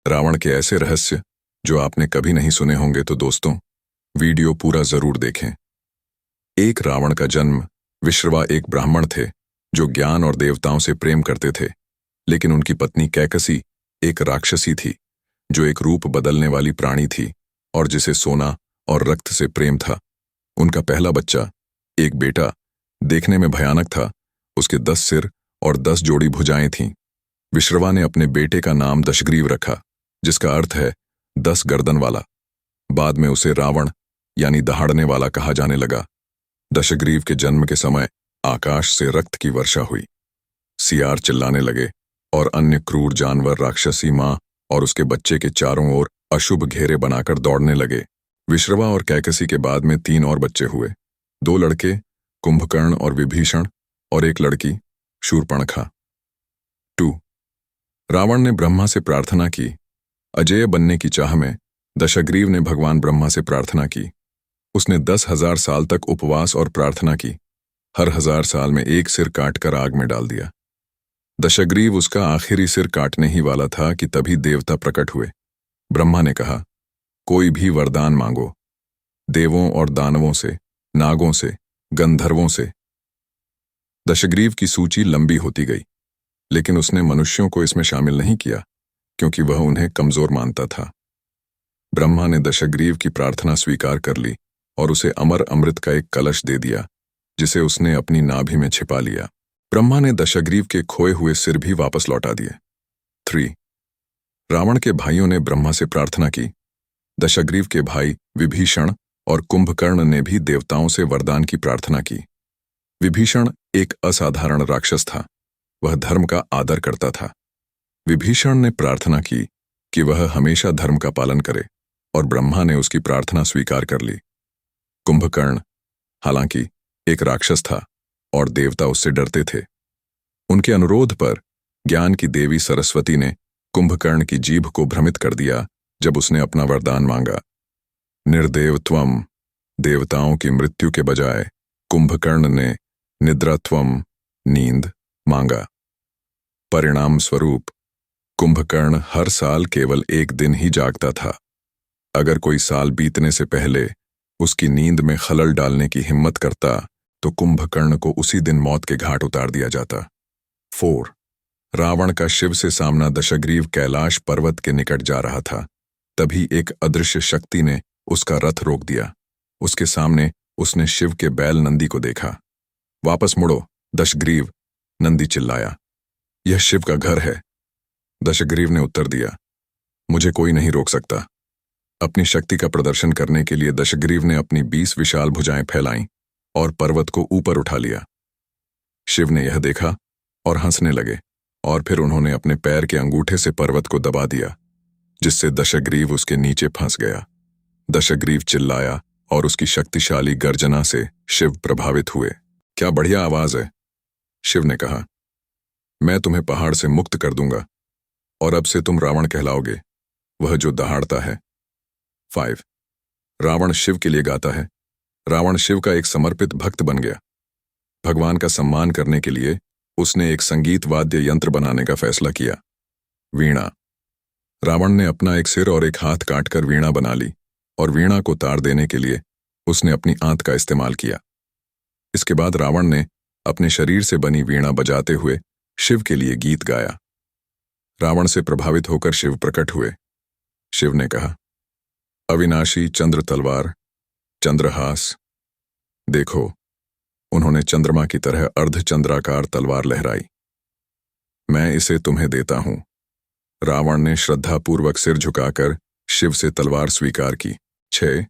रावण के ऐसे रहस्य जो आपने कभी नहीं सुने होंगे तो दोस्तों, वीडियो पूरा जरूर देखें। एक रावण का जन्म। विश्रवा एक ब्राह्मण थे जो ज्ञान और देवताओं से प्रेम करते थे, लेकिन उनकी पत्नी कैकसी एक राक्षसी थी जो एक रूप बदलने वाली प्राणी थी और जिसे सोना और रक्त से प्रेम था। उनका पहला बच्चा, एक बेटा, देखने में भयानक था। उसके 10 सिर और 10 जोड़ी भुजाएं थीं। विश्रवा ने अपने बेटे का नाम दशग्रीव रखा, जिसका अर्थ है 10 गर्दन वाला। बाद में उसे रावण यानी दहाड़ने वाला कहा जाने लगा। दशग्रीव के जन्म के समय आकाश से रक्त की वर्षा हुई। सियार चिल्लाने लगे और अन्य क्रूर जानवर राक्षसी मां और उसके बच्चे के चारों ओर अशुभ घेरे बनाकर दौड़ने लगे। विश्रवा और कैकसी के बाद में 3 और बच्चे हुए, 2 लड़के कुंभकर्ण और विभीषण और एक लड़की शूर्पणखा। 2. रावण ने ब्रह्मा से प्रार्थना की। अजेय बनने की चाह में दशग्रीव ने भगवान ब्रह्मा से प्रार्थना की। उसने 10,000 साल तक उपवास और प्रार्थना की। हर 1000 साल में एक सिर काटकर आग में डाल दिया। दशग्रीव उसका आखिरी सिर काटने ही वाला था कि तभी देवता प्रकट हुए। ब्रह्मा ने कहा, कोई भी वरदान मांगो, देवों और दानवों से, नागों से, गंधर्वों से। दशग्रीव की सूची लंबी होती गई, लेकिन उसने मनुष्यों को इसमें शामिल नहीं किया क्योंकि वह उन्हें कमजोर मानता था। ब्रह्मा ने दशग्रीव की प्रार्थना स्वीकार कर ली और उसे अमर अमृत का एक कलश दे दिया, जिसे उसने अपनी नाभि में छिपा लिया। ब्रह्मा ने दशग्रीव के खोए हुए सिर भी वापस लौटा दिए। 3. रावण के भाइयों ने ब्रह्मा से प्रार्थना की। दशग्रीव के भाई विभीषण और कुंभकर्ण ने भी देवताओं से वरदान की प्रार्थना की। विभीषण एक असाधारण राक्षस था। वह धर्म का आदर करता था। विभीषण ने प्रार्थना की कि वह हमेशा धर्म का पालन करे और ब्रह्मा ने उसकी प्रार्थना स्वीकार कर ली। कुंभकर्ण हालांकि एक राक्षस था और देवता उससे डरते थे। उनके अनुरोध पर ज्ञान की देवी सरस्वती ने कुंभकर्ण की जीभ को भ्रमित कर दिया जब उसने अपना वरदान मांगा। निर्देवत्वम, देवताओं की मृत्यु के बजाय कुंभकर्ण ने निद्रात्वम, नींद मांगा। परिणाम स्वरूप कुंभकर्ण हर साल केवल एक दिन ही जागता था। अगर कोई साल बीतने से पहले उसकी नींद में खलल डालने की हिम्मत करता तो कुंभकर्ण को उसी दिन मौत के घाट उतार दिया जाता। 4. रावण का शिव से सामना। दशग्रीव कैलाश पर्वत के निकट जा रहा था। तभी एक अदृश्य शक्ति ने उसका रथ रोक दिया। उसके सामने उसने शिव के बैल नंदी को देखा। वापस मुड़ो दशग्रीव, नंदी चिल्लाया। यह शिव का घर है। दशग्रीव ने उत्तर दिया, मुझे कोई नहीं रोक सकता। अपनी शक्ति का प्रदर्शन करने के लिए दशग्रीव ने अपनी 20 विशाल भुजाएं फैलाईं और पर्वत को ऊपर उठा लिया। शिव ने यह देखा और हंसने लगे और फिर उन्होंने अपने पैर के अंगूठे से पर्वत को दबा दिया, जिससे दशग्रीव उसके नीचे फंस गया। दशग्रीव चिल्लाया और उसकी शक्तिशाली गर्जना से शिव प्रभावित हुए। क्या बढ़िया आवाज है, शिव ने कहा। मैं तुम्हें पहाड़ से मुक्त कर दूंगा और अब से तुम रावण कहलाओगे, वह जो दहाड़ता है। 5. रावण शिव के लिए गाता है। रावण शिव का एक समर्पित भक्त बन गया। भगवान का सम्मान करने के लिए उसने एक संगीत वाद्य यंत्र बनाने का फैसला किया, वीणा। रावण ने अपना एक सिर और एक हाथ काटकर वीणा बना ली और वीणा को तार देने के लिए उसने अपनी आंत का इस्तेमाल किया। इसके बाद रावण ने अपने शरीर से बनी वीणा बजाते हुए शिव के लिए गीत गाया। रावण से प्रभावित होकर शिव प्रकट हुए। शिव ने कहा, अविनाशी चंद्र तलवार, चंद्रहास। देखो, उन्होंने चंद्रमा की तरह अर्धचंद्राकार तलवार लहराई। मैं इसे तुम्हें देता हूं। रावण ने श्रद्धापूर्वक सिर झुकाकर शिव से तलवार स्वीकार की। 6.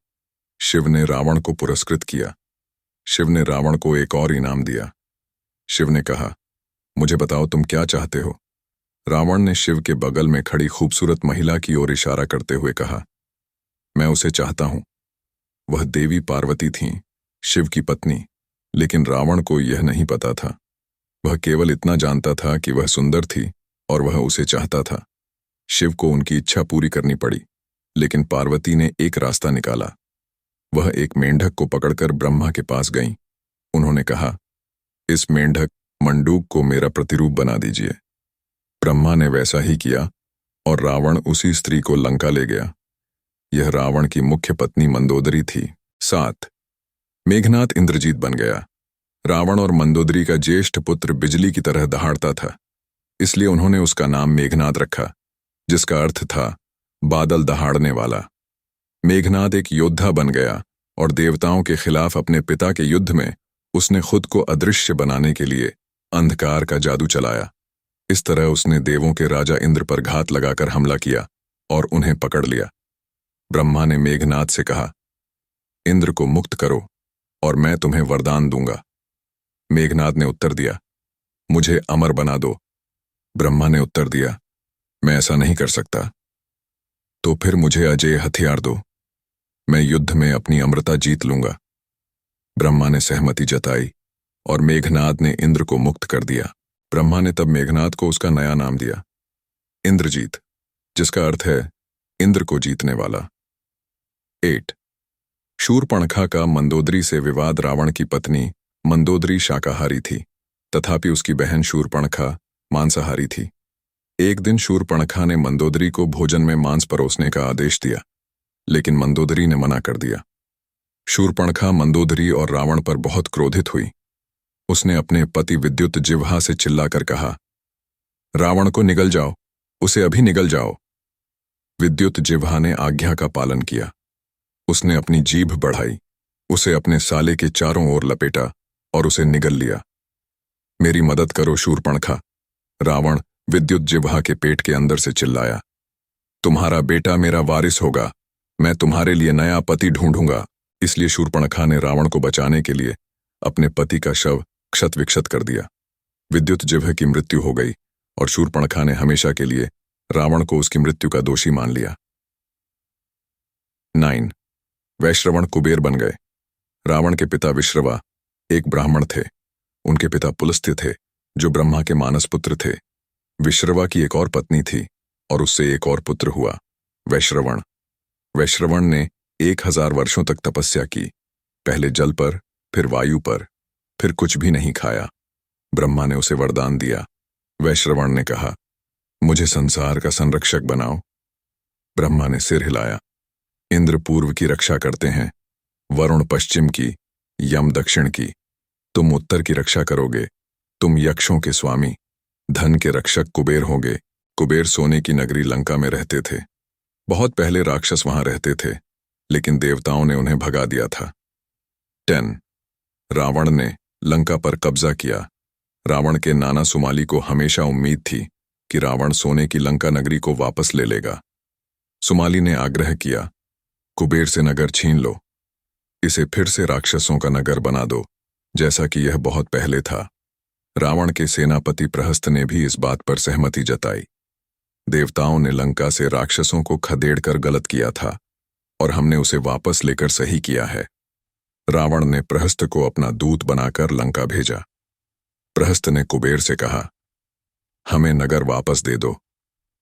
शिव ने रावण को पुरस्कृत किया। शिव ने रावण को एक और इनाम दिया। शिव ने कहा, मुझे बताओ तुम क्या चाहते हो। रावण ने शिव के बगल में खड़ी खूबसूरत महिला की ओर इशारा करते हुए कहा, मैं उसे चाहता हूं। वह देवी पार्वती थीं, शिव की पत्नी, लेकिन रावण को यह नहीं पता था। वह केवल इतना जानता था कि वह सुंदर थी और वह उसे चाहता था। शिव को उनकी इच्छा पूरी करनी पड़ी, लेकिन पार्वती ने एक रास्ता निकाला। वह एक मेंढक को पकड़कर ब्रह्मा के पास गईं। उन्होंने कहा, इस मेंढक मंडूक को मेरा प्रतिरूप बना दीजिए। ब्रह्मा ने वैसा ही किया और रावण उसी स्त्री को लंका ले गया। यह रावण की मुख्य पत्नी मंदोदरी थी। 7 मेघनाद इंद्रजीत बन गया। रावण और मंदोदरी का ज्येष्ठ पुत्र बिजली की तरह दहाड़ता था, इसलिए उन्होंने उसका नाम मेघनाद रखा, जिसका अर्थ था बादल दहाड़ने वाला। मेघनाद एक योद्धा बन गया और देवताओं के खिलाफ अपने पिता के युद्ध में उसने खुद को अदृश्य बनाने के लिए अंधकार का जादू चलाया। इस तरह उसने देवों के राजा इंद्र पर घात लगाकर हमला किया और उन्हें पकड़ लिया। ब्रह्मा ने मेघनाद से कहा, इंद्र को मुक्त करो और मैं तुम्हें वरदान दूंगा। मेघनाद ने उत्तर दिया, मुझे अमर बना दो। ब्रह्मा ने उत्तर दिया, मैं ऐसा नहीं कर सकता। तो फिर मुझे अजेय हथियार दो, मैं युद्ध में अपनी अमरता जीत लूंगा। ब्रह्मा ने सहमति जताई और मेघनाद ने इंद्र को मुक्त कर दिया। ब्रह्मा ने तब मेघनाद को उसका नया नाम दिया, इंद्रजीत, जिसका अर्थ है इंद्र को जीतने वाला। 8 शूर्पणखा का मंदोदरी से विवाद। रावण की पत्नी मंदोदरी शाकाहारी थी, तथापि उसकी बहन शूर्पणखा मांसाहारी थी। एक दिन शूर्पणखा ने मंदोदरी को भोजन में मांस परोसने का आदेश दिया, लेकिन मंदोदरी ने मना कर दिया। शूर्पणखा मंदोदरी और रावण पर बहुत क्रोधित हुई। उसने अपने पति विद्युत जिह्वा से चिल्लाकर कहा, रावण को निगल जाओ, उसे अभी निगल जाओ। विद्युत जिह्वा ने आज्ञा का पालन किया। उसने अपनी जीभ बढ़ाई, उसे अपने साले के चारों ओर लपेटा और उसे निगल लिया। मेरी मदद करो शूर्पणखा, रावण विद्युत जिह्वा के पेट के अंदर से चिल्लाया। तुम्हारा बेटा मेरा वारिस होगा, मैं तुम्हारे लिए नया पति ढूंढूंगा। इसलिए शूर्पणखा ने रावण को बचाने के लिए अपने पति का शव क्षत विक्षत कर दिया। विद्युत जिह्वा की मृत्यु हो गई और शूर्पणखा ने हमेशा के लिए रावण को उसकी मृत्यु का दोषी मान लिया। 9 वैश्रवण कुबेर बन गए। रावण के पिता विश्रवा एक ब्राह्मण थे। उनके पिता पुलस्त्य थे, जो ब्रह्मा के मानस पुत्र थे। विश्रवा की एक और पत्नी थी और उससे एक और पुत्र हुआ, वैश्रवण। वैश्रवण ने 1000 वर्षों तक तपस्या की, पहले जल पर, फिर वायु पर, फिर कुछ भी नहीं खाया। ब्रह्मा ने उसे वरदान दिया। वैश्रवण ने कहा, मुझे संसार का संरक्षक बनाओ। ब्रह्मा ने सिर हिलाया। इंद्र पूर्व की रक्षा करते हैं, वरुण पश्चिम की, यम दक्षिण की, तुम उत्तर की रक्षा करोगे। तुम यक्षों के स्वामी, धन के रक्षक कुबेर होगे। कुबेर सोने की नगरी लंका में रहते थे। बहुत पहले राक्षस वहां रहते थे, लेकिन देवताओं ने उन्हें भगा दिया था। 10 रावण ने लंका पर कब्जा किया। रावण के नाना सुमाली को हमेशा उम्मीद थी कि रावण सोने की लंका नगरी को वापस ले लेगा। सुमाली ने आग्रह किया, कुबेर से नगर छीन लो, इसे फिर से राक्षसों का नगर बना दो, जैसा कि यह बहुत पहले था। रावण के सेनापति प्रहस्त ने भी इस बात पर सहमति जताई। देवताओं ने लंका से राक्षसों को खदेड़कर गलत किया था और हमने उसे वापस लेकर सही किया है। रावण ने प्रहस्त को अपना दूत बनाकर लंका भेजा। प्रहस्त ने कुबेर से कहा, हमें नगर वापस दे दो,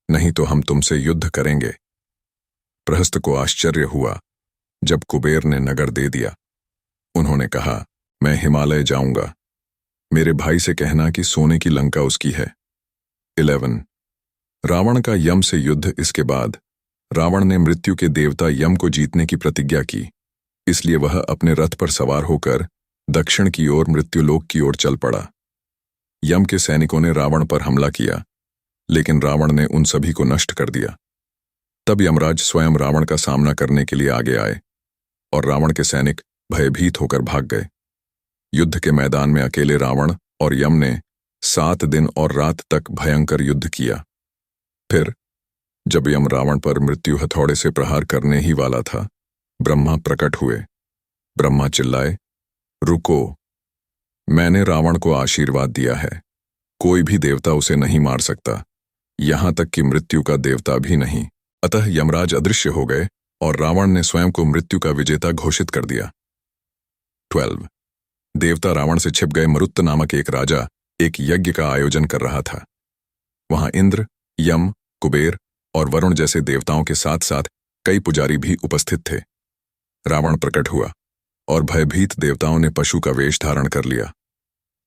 नहीं तो हम तुमसे युद्ध करेंगे। प्रहस्त को आश्चर्य हुआ जब कुबेर ने नगर दे दिया। उन्होंने कहा, मैं हिमालय जाऊंगा, मेरे भाई से कहना कि सोने की लंका उसकी है। 11 रावण का यम से युद्ध। इसके बाद रावण ने मृत्यु के देवता यम को जीतने की प्रतिज्ञा की, इसलिए वह अपने रथ पर सवार होकर दक्षिण की ओर मृत्युलोक की ओर चल पड़ा। यम के सैनिकों ने रावण पर हमला किया, लेकिन रावण ने उन सभी को नष्ट कर दिया। तब यमराज स्वयं रावण का सामना करने के लिए आगे आए और रावण के सैनिक भयभीत होकर भाग गए। युद्ध के मैदान में अकेले रावण और यम ने 7 दिन और रात तक भयंकर युद्ध किया। फिर जब यम रावण पर मृत्यु हथौड़े से प्रहार करने ही वाला था, ब्रह्मा प्रकट हुए। ब्रह्मा चिल्लाए, रुको, मैंने रावण को आशीर्वाद दिया है, कोई भी देवता उसे नहीं मार सकता, यहां तक कि मृत्यु का देवता भी नहीं। अतः यमराज अदृश्य हो गए और रावण ने स्वयं को मृत्यु का विजेता घोषित कर दिया। 12 देवता रावण से छिप गए। मरुत्त नामक एक राजा एक यज्ञ का आयोजन कर रहा था। वहां इंद्र, यम, कुबेर और वरुण जैसे देवताओं के साथ साथ कई पुजारी भी उपस्थित थे। रावण प्रकट हुआ और भयभीत देवताओं ने पशु का वेश धारण कर लिया।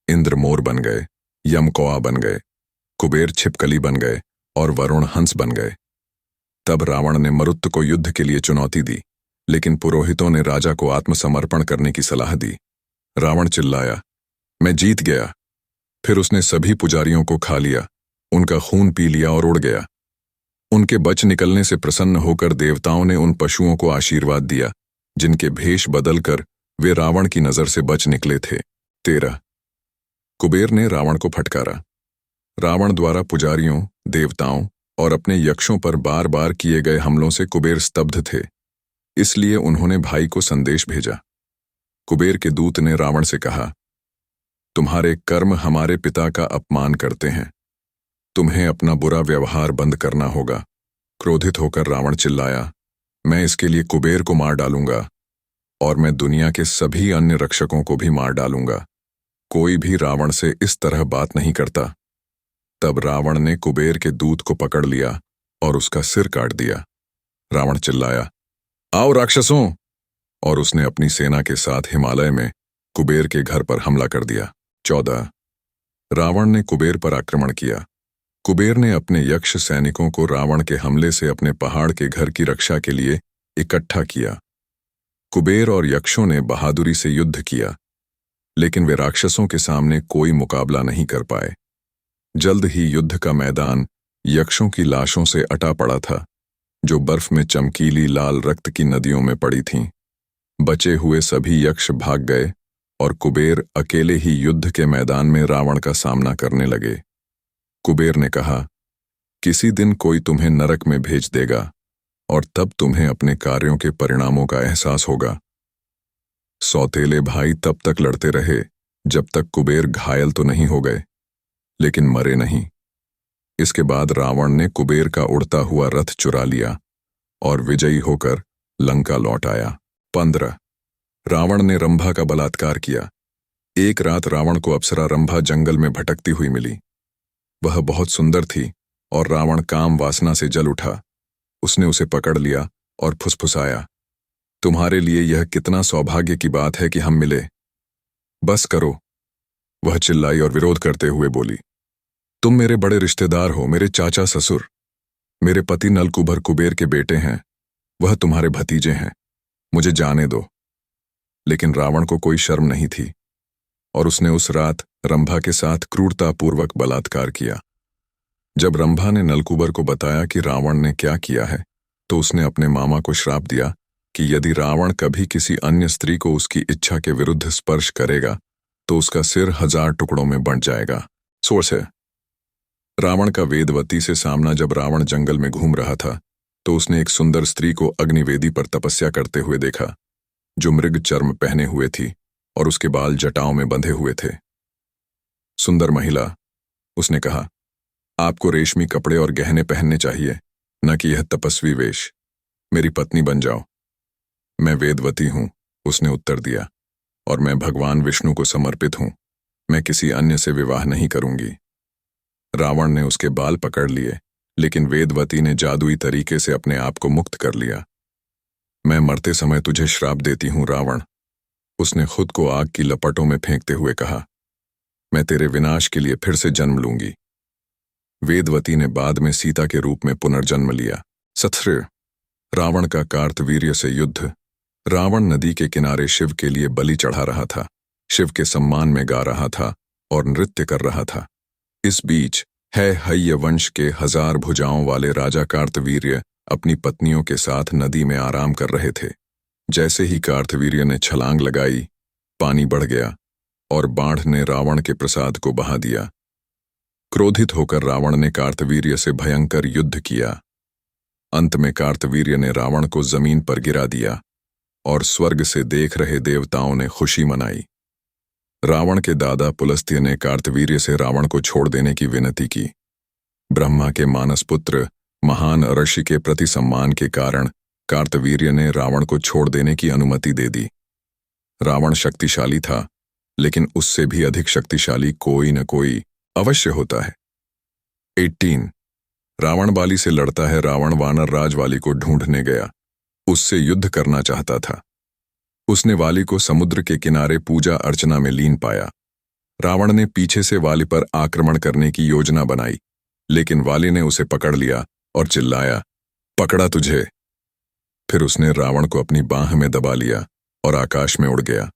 इंद्र मोर बन गए, यम कौआ बन गए, कुबेर छिपकली बन गए और वरुण हंस बन गए। तब रावण ने मरुत को युद्ध के लिए चुनौती दी, लेकिन पुरोहितों ने राजा को आत्मसमर्पण करने की सलाह दी। रावण चिल्लाया, मैं जीत गया। फिर उसने सभी पुजारियों को खा लिया, उनका खून पी लिया और उड़ गया। उनके बच निकलने से प्रसन्न होकर देवताओं ने उन पशुओं को आशीर्वाद दिया जिनके भेष बदलकर वे रावण की नजर से बच निकले थे। 13 कुबेर ने रावण को फटकारा। रावण द्वारा पुजारियों, देवताओं और अपने यक्षों पर बार बार किए गए हमलों से कुबेर स्तब्ध थे, इसलिए उन्होंने भाई को संदेश भेजा। कुबेर के दूत ने रावण से कहा, तुम्हारे कर्म हमारे पिता का अपमान करते हैं, तुम्हें अपना बुरा व्यवहार बंद करना होगा। क्रोधित होकर रावण चिल्लाया, मैं इसके लिए कुबेर को मार डालूंगा और मैं दुनिया के सभी अन्य रक्षकों को भी मार डालूंगा। कोई भी रावण से इस तरह बात नहीं करता। तब रावण ने कुबेर के दूत को पकड़ लिया और उसका सिर काट दिया। रावण चिल्लाया, आओ राक्षसों, और उसने अपनी सेना के साथ हिमालय में कुबेर के घर पर हमला कर दिया। 14 रावण ने कुबेर पर आक्रमण किया। कुबेर ने अपने यक्ष सैनिकों को रावण के हमले से अपने पहाड़ के घर की रक्षा के लिए इकट्ठा किया। कुबेर और यक्षों ने बहादुरी से युद्ध किया, लेकिन वे राक्षसों के सामने कोई मुकाबला नहीं कर पाए। जल्द ही युद्ध का मैदान यक्षों की लाशों से अटा पड़ा था, जो बर्फ में चमकीली लाल रक्त की नदियों में पड़ी थीं। बचे हुए सभी यक्ष भाग गए और कुबेर अकेले ही युद्ध के मैदान में रावण का सामना करने लगे। कुबेर ने कहा, किसी दिन कोई तुम्हें नरक में भेज देगा और तब तुम्हें अपने कार्यों के परिणामों का एहसास होगा। सौतेले भाई तब तक लड़ते रहे जब तक कुबेर घायल तो नहीं हो गए, लेकिन मरे नहीं। इसके बाद रावण ने कुबेर का उड़ता हुआ रथ चुरा लिया और विजयी होकर लंका लौट आया। 15 रावण ने रंभा का बलात्कार किया। एक रात रावण को अप्सरा रंभा जंगल में भटकती हुई मिली। वह बहुत सुंदर थी और रावण काम वासना से जल उठा। उसने उसे पकड़ लिया और फुसफुसाया, तुम्हारे लिए यह कितना सौभाग्य की बात है कि हम मिले। बस करो, वह चिल्लाई और विरोध करते हुए बोली, तुम मेरे बड़े रिश्तेदार हो, मेरे चाचा ससुर। मेरे पति नलकूबर कुबेर के बेटे हैं, वह तुम्हारे भतीजे हैं, मुझे जाने दो। लेकिन रावण को कोई शर्म नहीं थी और उसने उस रात रंभा के साथ क्रूरतापूर्वक बलात्कार किया। जब रंभा ने नलकूबर को बताया कि रावण ने क्या किया है, तो उसने अपने मामा को श्राप दिया कि यदि रावण कभी किसी अन्य स्त्री को उसकी इच्छा के विरुद्ध स्पर्श करेगा तो उसका सिर 1000 टुकड़ों में बंट जाएगा। सोर्स है रावण का वेदवती से सामना। जब रावण जंगल में घूम रहा था तो उसने एक सुंदर स्त्री को अग्निवेदी पर तपस्या करते हुए देखा, जो मृग चर्म पहने हुए थी और उसके बाल जटाओं में बंधे हुए थे। सुंदर महिला, उसने कहा, आपको रेशमी कपड़े और गहने पहनने चाहिए, न कि यह तपस्वी वेश। मेरी पत्नी बन जाओ। मैं वेदवती हूं, उसने उत्तर दिया, और मैं भगवान विष्णु को समर्पित हूं। मैं किसी अन्य से विवाह नहीं करूंगी। रावण ने उसके बाल पकड़ लिए, लेकिन वेदवती ने जादुई तरीके से अपने आप को मुक्त कर लिया। मैं मरते समय तुझे श्राप देती हूं रावण, उसने खुद को आग की लपटों में फेंकते हुए कहा। मैं तेरे विनाश के लिए फिर से जन्म लूंगी। वेदवती ने बाद में सीता के रूप में पुनर्जन्म लिया। 17 रावण का कार्तवीर्य से युद्ध। रावण नदी के किनारे शिव के लिए बलि चढ़ा रहा था, शिव के सम्मान में गा रहा था और नृत्य कर रहा था। इस बीच हय्य वंश के 1000 भुजाओं वाले राजा कार्तवीर्य अपनी पत्नियों के साथ नदी में आराम कर रहे थे। जैसे ही कार्तवीर्य ने छलांग लगाई, पानी बढ़ गया और बाढ़ ने रावण के प्रसाद को बहा दिया। क्रोधित होकर रावण ने कार्तवीर्य से भयंकर युद्ध किया। अंत में कार्तवीर्य ने रावण को जमीन पर गिरा दिया और स्वर्ग से देख रहे देवताओं ने खुशी मनाई। रावण के दादा पुलस्त्य ने कार्तवीर्य से रावण को छोड़ देने की विनती की। ब्रह्मा के मानस पुत्र महान ऋषि के प्रति सम्मान के कारण कार्तवीर्य ने रावण को छोड़ देने की अनुमति दे दी। रावण शक्तिशाली था, लेकिन उससे भी अधिक शक्तिशाली कोई न कोई अवश्य होता है। 18 रावण बाली से लड़ता है। रावण वानर राज वाली को ढूंढने गया, उससे युद्ध करना चाहता था। उसने वाली को समुद्र के किनारे पूजा अर्चना में लीन पाया। रावण ने पीछे से वाली पर आक्रमण करने की योजना बनाई, लेकिन वाली ने उसे पकड़ लिया और चिल्लाया, पकड़ा तुझे। फिर उसने रावण को अपनी बाह में दबा लिया और आकाश में उड़ गया।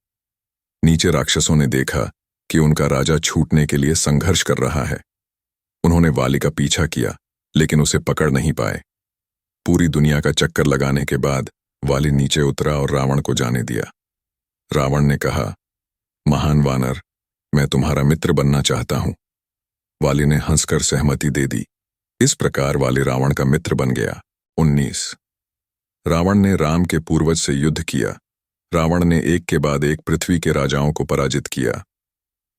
नीचे राक्षसों ने देखा कि उनका राजा छूटने के लिए संघर्ष कर रहा है। उन्होंने वाली का पीछा किया, लेकिन उसे पकड़ नहीं पाए। पूरी दुनिया का चक्कर लगाने के बाद वाली नीचे उतरा और रावण को जाने दिया। रावण ने कहा, महान वानर, मैं तुम्हारा मित्र बनना चाहता हूं। वाली ने हंसकर सहमति दे दी। इस प्रकार वाली रावण का मित्र बन गया। 19। रावण ने राम के पूर्वज से युद्ध किया। रावण ने एक के बाद एक पृथ्वी के राजाओं को पराजित किया।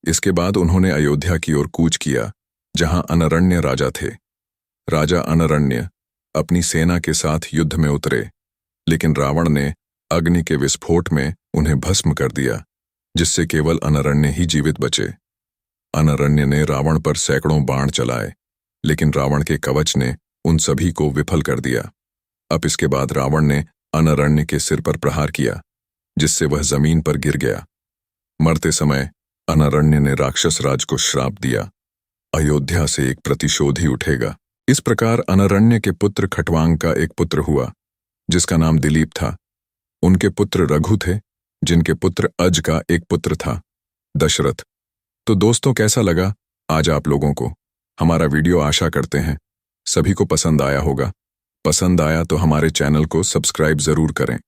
इसके बाद उन्होंने अयोध्या की ओर कूच किया, जहां अनरण्य राजा थे। राजा अनरण्य अपनी सेना के साथ युद्ध में उतरे, लेकिन रावण ने अग्नि के विस्फोट में उन्हें भस्म कर दिया, जिससे केवल अनरण्य ही जीवित बचे। अनरण्य ने रावण पर सैकड़ों बाण चलाए, लेकिन रावण के कवच ने उन सभी को विफल कर दिया। अब इसके बाद रावण ने अनरण्य के सिर पर प्रहार किया, जिससे वह जमीन पर गिर गया। मरते समय अनरण्य ने राक्षस राज को श्राप दिया, अयोध्या से एक प्रतिशोधी उठेगा। इस प्रकार अनरण्य के पुत्र खटवांग का एक पुत्र हुआ, जिसका नाम दिलीप था। उनके पुत्र रघु थे, जिनके पुत्र अज का एक पुत्र था, दशरथ। तो दोस्तों, कैसा लगा आज आप लोगों को हमारा वीडियो? आशा करते हैं सभी को पसंद आया होगा। पसंद आया तो हमारे चैनल को सब्सक्राइब जरूर करें।